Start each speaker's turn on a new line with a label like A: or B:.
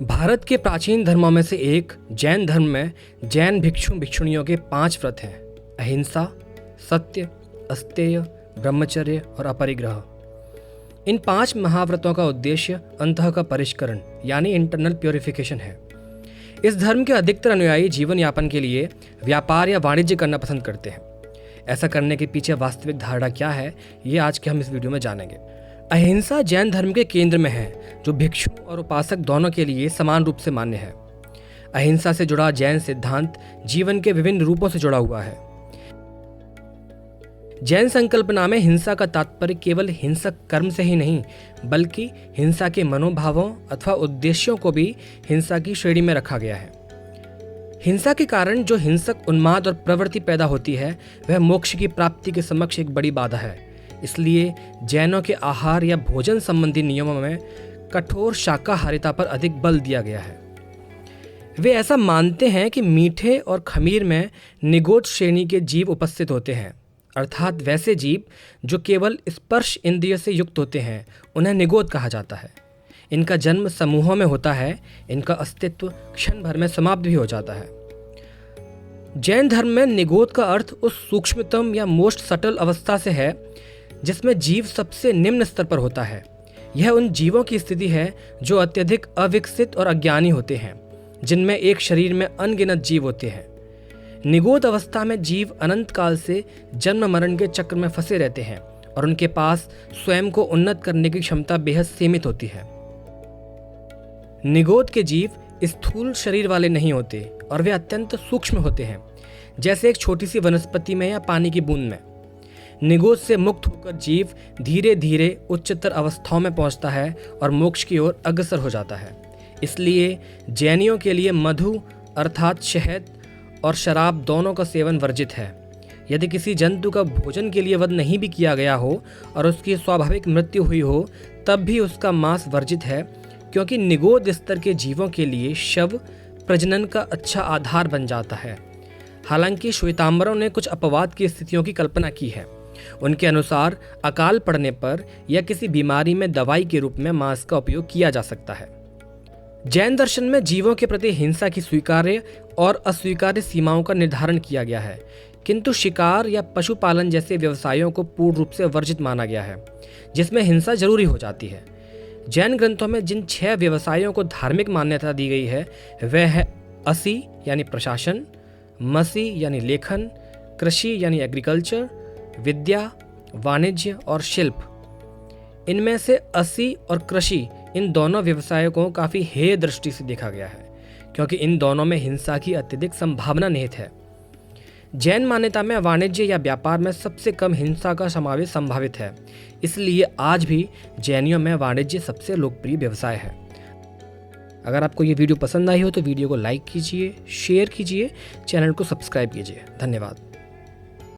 A: भारत के प्राचीन धर्मों में से एक जैन धर्म में जैन भिक्षु भिक्षुणियों के 5 व्रत हैं: अहिंसा, सत्य, अस्तेय, ब्रह्मचर्य और अपरिग्रह। इन 5 महाव्रतों का उद्देश्य अंतः का परिष्करण यानी इंटरनल प्योरिफिकेशन है। इस धर्म के अधिकतर अनुयायी जीवन यापन के लिए व्यापार या वाणिज्य करना पसंद करते हैं। ऐसा करने के पीछे वास्तविक धारणा क्या है, ये आज के हम इस वीडियो में जानेंगे। अहिंसा जैन धर्म के केंद्र में है, जो भिक्षु और उपासक दोनों के लिए समान रूप से मान्य है। अहिंसा से जुड़ा जैन सिद्धांत जीवन के विभिन्न रूपों से जुड़ा हुआ है। जैन संकल्पना में हिंसा का तात्पर्य केवल हिंसक कर्म से ही नहीं, बल्कि हिंसा के मनोभावों अथवा उद्देश्यों को भी हिंसा की श्रेणी में रखा गया है। हिंसा के कारण जो हिंसक उन्माद और प्रवृत्ति पैदा होती है, वह मोक्ष की प्राप्ति के समक्ष एक बड़ी बाधा है। इसलिए जैनों के आहार या भोजन संबंधी नियमों में कठोर शाकाहारिता पर अधिक बल दिया गया है। वे ऐसा मानते हैं कि मीठे और खमीर में निगोद श्रेणी के जीव उपस्थित होते हैं, अर्थात वैसे जीव जो केवल स्पर्श इंद्रिय से युक्त होते हैं, उन्हें निगोद कहा जाता है। इनका जन्म समूहों में होता है, इनका अस्तित्व क्षण भर में समाप्त भी हो जाता है। जैन धर्म में निगोद का अर्थ उस सूक्ष्मतम या मोस्ट सटल अवस्था से है जिसमें जीव सबसे निम्न स्तर पर होता है। यह उन जीवों की स्थिति है जो अत्यधिक अविकसित और अज्ञानी होते हैं, जिनमें एक शरीर में अनगिनत जीव होते हैं। निगोद अवस्था में जीव अनंत काल से जन्म मरण के चक्र में फंसे रहते हैं और उनके पास स्वयं को उन्नत करने की क्षमता बेहद सीमित होती है। निगोद के जीव स्थूल शरीर वाले नहीं होते और वे अत्यंत सूक्ष्म होते हैं, जैसे एक छोटी सी वनस्पति में या पानी की बूंद में। निगोद से मुक्त होकर जीव धीरे धीरे उच्चतर अवस्थाओं में पहुंचता है और मोक्ष की ओर अग्रसर हो जाता है। इसलिए जैनियों के लिए मधु अर्थात शहद और शराब दोनों का सेवन वर्जित है। यदि किसी जंतु का भोजन के लिए वध नहीं भी किया गया हो और उसकी स्वाभाविक मृत्यु हुई हो, तब भी उसका मांस वर्जित है, क्योंकि निगोद स्तर के जीवों के लिए शव प्रजनन का अच्छा आधार बन जाता है। हालांकि श्वेतांबरों ने कुछ अपवाद की स्थितियों की कल्पना की है। उनके अनुसार अकाल पड़ने पर या किसी बीमारी में दवाई के रूप में मांस का उपयोग किया जा सकता है। जैन दर्शन में जीवों के प्रति हिंसा की स्वीकार्य और अस्वीकार्य सीमाओं का निर्धारण किया गया है, किंतु शिकार या पशुपालन जैसे व्यवसायों को पूर्ण रूप से वर्जित माना गया है, जिसमें हिंसा जरूरी हो जाती है। जैन ग्रंथों में जिन 6 व्यवसायों को धार्मिक मान्यता दी गई है, वह है असी यानी प्रशासन, मसी यानी लेखन, कृषि यानी एग्रीकल्चर, विद्या, वाणिज्य और शिल्प। इनमें से असी और कृषि इन दोनों व्यवसायों को काफ़ी हेय दृष्टि से देखा गया है, क्योंकि इन दोनों में हिंसा की अत्यधिक संभावना निहित है। जैन मान्यता में वाणिज्य या व्यापार में सबसे कम हिंसा का समावेश संभावित है, इसलिए आज भी जैनियों में वाणिज्य सबसे लोकप्रिय व्यवसाय है। अगर आपको ये वीडियो पसंद आई हो तो वीडियो को लाइक कीजिए, शेयर कीजिए, चैनल को सब्सक्राइब कीजिए। धन्यवाद।